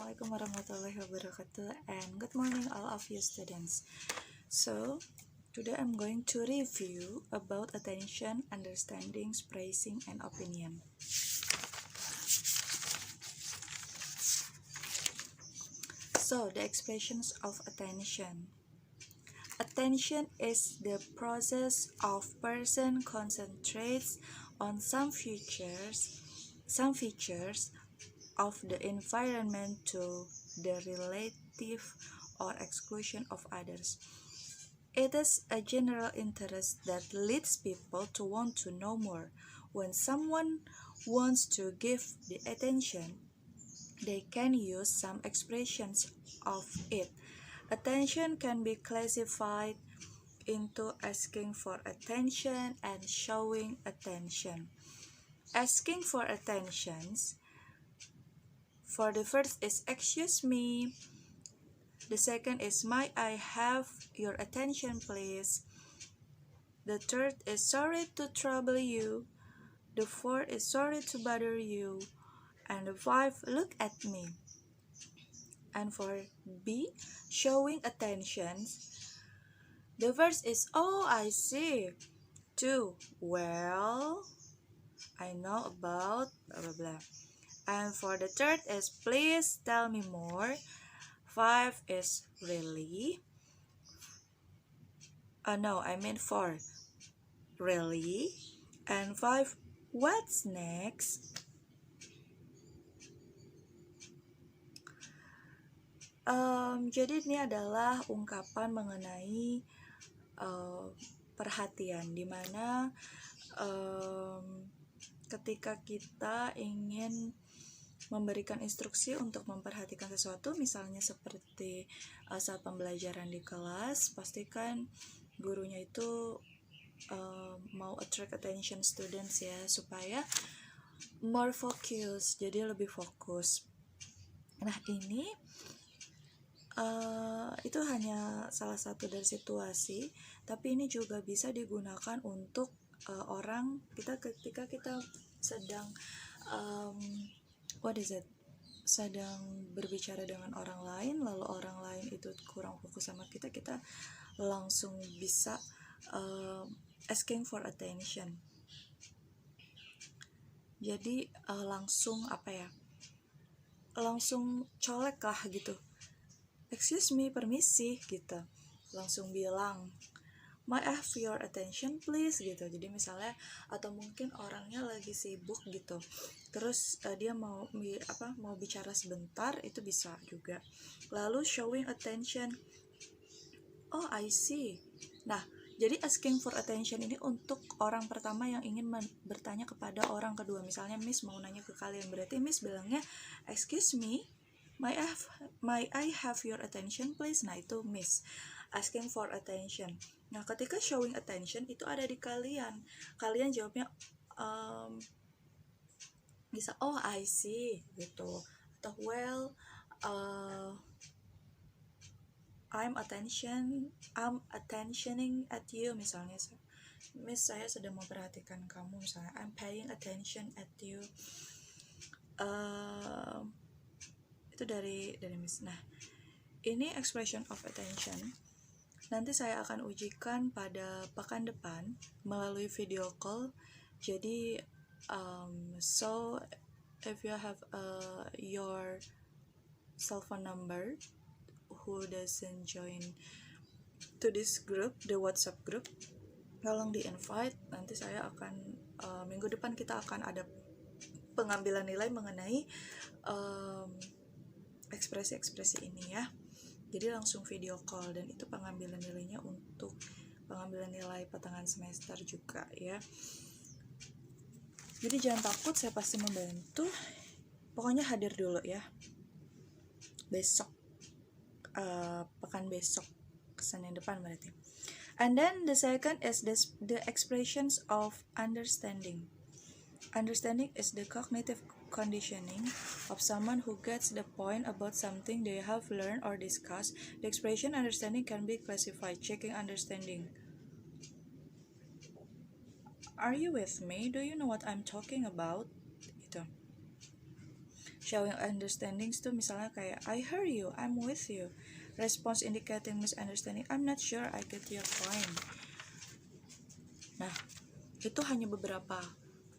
Assalamualaikum warahmatullahi wabarakatuh, and good morning all of you students. So today I'm going to review about attention, understanding, praising, and opinion. So the expressions of attention. Attention is the process of person concentrates on some features of the environment to the relative or exclusion of others. It is a general interest that leads people to want to know more. When someone wants to give the attention, they can use some expressions of it. Attention can be classified into asking for attention and showing attention. Asking for attentions, for the first is excuse me, the second is might I have your attention please, the third is sorry to trouble you, the fourth is sorry to bother you, and the fifth look at me. And for B, showing attention, the first is oh I see, 2 well I know about blah blah blah, and for the third is please tell me more, 5 is really, no I mean 4 really, and 5 what's next. Jadi ini adalah ungkapan mengenai perhatian, dimana ketika kita ingin memberikan instruksi untuk memperhatikan sesuatu, misalnya seperti saat pembelajaran di kelas, pastikan gurunya itu mau attract attention students ya, supaya more focus, jadi lebih fokus. Nah ini itu hanya salah satu dari situasi, tapi ini juga bisa digunakan untuk orang ketika kita sedang sedang berbicara dengan orang lain, lalu orang lain itu kurang fokus sama kita langsung bisa asking for attention. Jadi langsung langsung colek lah gitu, excuse me, permisi gitu, langsung bilang may I have your attention please gitu. Jadi misalnya, atau mungkin orangnya lagi sibuk gitu, terus dia mau bicara sebentar, itu bisa juga. Lalu showing attention, oh I see. Nah jadi asking for attention ini untuk orang pertama yang ingin bertanya kepada orang kedua. Misalnya Miss mau nanya ke kalian, berarti Miss bilangnya excuse me, may I have your attention please. Nah itu Miss asking for attention. Nah ketika showing attention itu ada di kalian jawabnya bisa oh I see gitu, atau well I'm attentioning at you, misalnya Miss saya sedang memperhatikan kamu, misalnya I'm paying attention at you. Itu dari Miss. Nah ini expression of attention nanti saya akan ujikan pada pekan depan melalui video call. Jadi so if you have your cell phone number who doesn't join to this group, the WhatsApp group, tolong di invite. Nanti saya akan minggu depan kita akan ada pengambilan nilai mengenai ekspresi-ekspresi ini ya. Jadi langsung video call, dan itu pengambilan nilainya untuk pengambilan nilai pertengahan semester juga ya. Jadi jangan takut, saya pasti membantu. Pokoknya hadir dulu ya. Besok pekan besok, Senin depan berarti. And then the second is the expressions of understanding. Understanding is the cognitive conditioning of someone who gets the point about something they have learned or discussed. The expression understanding can be classified. Checking understanding. Are you with me? Do you know what I'm talking about? Itu. Showing understandings tuh misalnya kayak I hear you, I'm with you. Response indicating misunderstanding, I'm not sure I get your point. Nah, itu hanya beberapa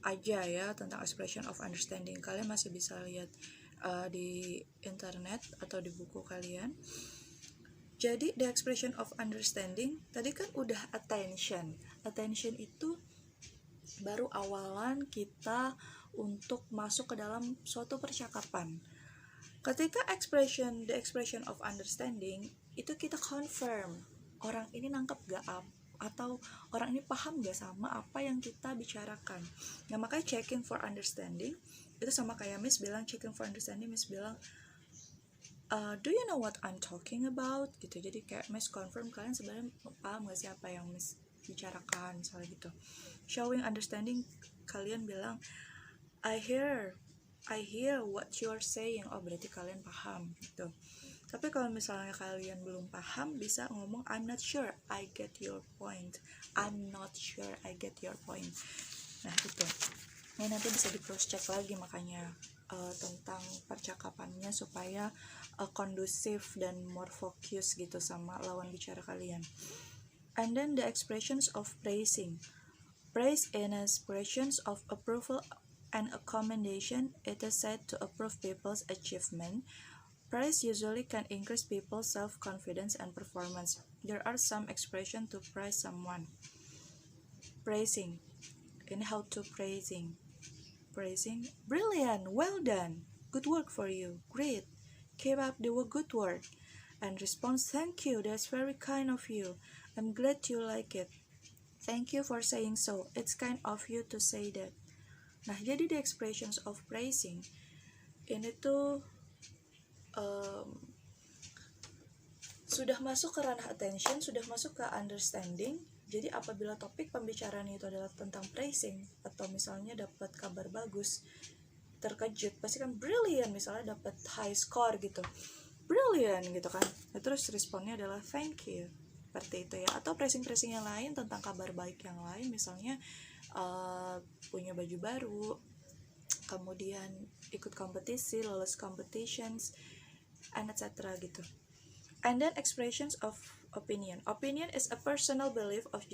aja ya tentang expression of understanding. Kalian masih bisa lihat di internet atau di buku kalian. Jadi the expression of understanding tadi kan udah attention. Attention itu baru awalan kita untuk masuk ke dalam suatu percakapan. Ketika the expression of understanding itu kita confirm orang ini nangkep gak atau orang ini paham gak sama apa yang kita bicarakan. Nah makanya checking for understanding itu sama kayak Miss bilang checking for understanding, Miss bilang do you know what I'm talking about gitu. Jadi kayak Miss confirm kalian sebenarnya paham gak sih apa yang Miss bicarakan misalnya gitu. Showing understanding, kalian bilang I hear what you're saying. Oh berarti kalian paham gitu. Tapi kalau misalnya kalian belum paham, bisa ngomong I'm not sure I get your point. I'm not sure I get your point. Nah itu, ini nanti bisa di cross check lagi makanya tentang percakapannya supaya kondusif dan more focus gitu sama lawan bicara kalian. And then the expressions of praising. Praise is expressions of approval and a commendation. It is said to approve people's achievement. Praise usually can increase people's self-confidence and performance. There are some expressions to praise someone. Praising. And how to praising. Praising. Brilliant. Well done. Good work for you. Great. Keep up the good work. And response, thank you. That's very kind of you. I'm glad you like it. Thank you for saying so. It's kind of you to say that. Nah, jadi the expressions of praising ini tuh sudah masuk ke ranah attention, sudah masuk ke understanding. Jadi apabila topik pembicaraan itu adalah tentang praising atau misalnya dapat kabar bagus, terkejut, pasti kan brilliant, misalnya dapat high score gitu, brilliant gitu kan. Nah, terus responnya adalah thank you, seperti itu ya. Atau praising yang lain tentang kabar baik yang lain, misalnya punya baju baru, kemudian ikut kompetisi, lolos competitions, and etc. gitu. And then expressions of opinion. Opinion is a personal belief of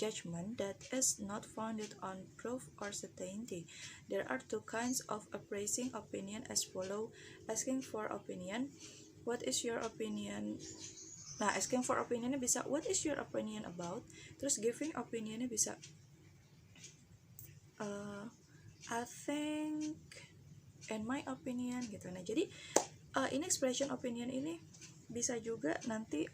judgment that is not founded on proof or certainty. There are two kinds of appraising opinion as follow. Asking for opinion. What is your opinion? Nah, asking for opinionnya bisa what is your opinion about? Terus giving opinionnya bisa I think in my opinion gitu. Nah, jadi ini expression opinion ini bisa juga nanti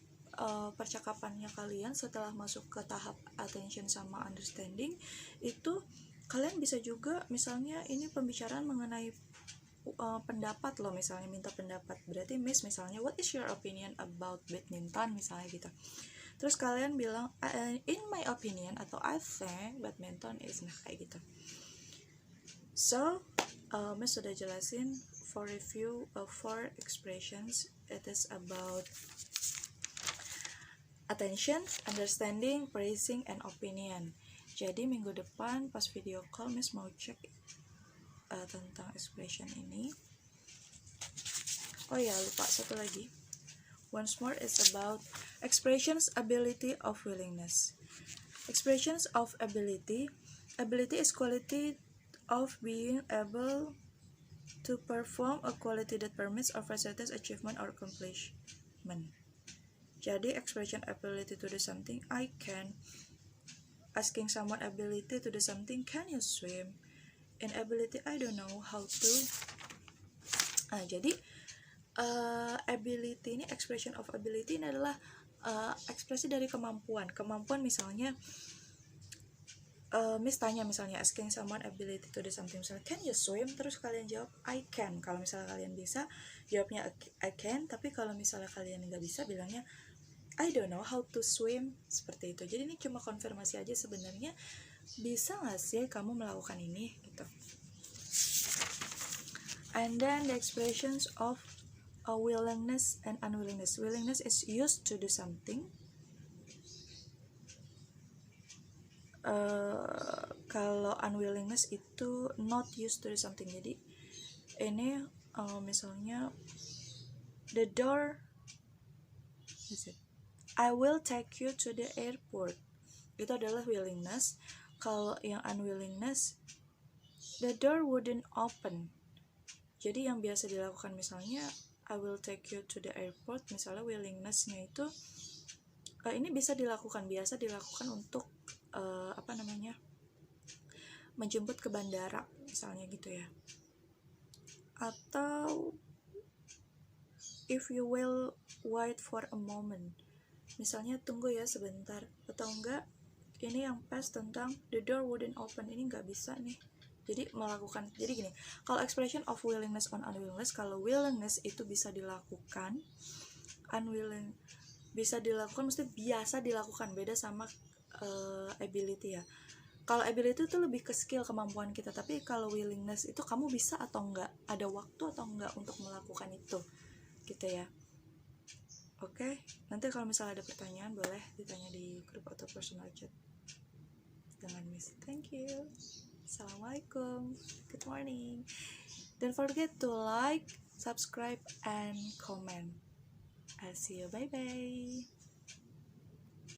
percakapannya kalian setelah masuk ke tahap attention sama understanding itu kalian bisa juga misalnya ini pembicaraan mengenai pendapat loh, misalnya minta pendapat, berarti Miss misalnya what is your opinion about badminton misalnya gitu, terus kalian bilang in my opinion atau I think badminton is, nah kayak gitu. So Miss sudah jelasin for review of 4 expressions. It is about attention, understanding, praising, and opinion. Jadi minggu depan pas video call Miss mau cek tentang expression ini. Oh ya, lupa satu lagi. Once more is about expressions ability of willingness. Expressions of ability. Ability is quality of being able to perform a quality that permits or facilitates achievement or accomplishment. Jadi expression ability to do something, I can. Asking someone ability to do something, can you swim? Inability, I don't know how to. Jadi ability ini, expression of ability ini adalah ekspresi dari kemampuan. Kemampuan misalnya Miss tanya misalnya asking someone ability to do something, misalnya can you swim, terus kalian jawab I can. Kalau misalnya kalian bisa, jawabnya I can. Tapi kalau misalnya kalian nggak bisa, bilangnya I don't know how to swim, seperti itu. Jadi ini cuma konfirmasi aja sebenarnya bisa nggak sih kamu melakukan ini gitu. And then the expressions of willingness and unwillingness. Willingness is used to do something. Kalau unwillingness itu not used to do something. Jadi Ini misalnya the door, is it? I will take you to the airport. Itu adalah willingness. Kalau yang unwillingness, the door wouldn't open. Jadi yang biasa dilakukan misalnya I will take you to the airport, misalnya willingness-nya itu ini bisa dilakukan, biasa dilakukan untuk menjemput ke bandara misalnya gitu ya. Atau if you will wait for a moment, misalnya tunggu ya sebentar. Atau enggak, ini yang past tentang the door wouldn't open, ini nggak bisa nih. Jadi melakukan, jadi gini, kalau expression of willingness on unwillingness, kalau willingness itu bisa dilakukan, unwilling bisa dilakukan, mesti biasa dilakukan, beda sama ability ya. Kalau ability itu lebih ke skill, kemampuan kita, tapi kalau willingness itu kamu bisa atau enggak, ada waktu atau enggak untuk melakukan itu gitu ya. Oke, nanti kalau misalnya ada pertanyaan boleh ditanya di grup atau personal chat dengan Miss. Thank you. Assalamualaikum. Good morning. Don't forget to like, subscribe, and comment. I'll see you. Bye bye.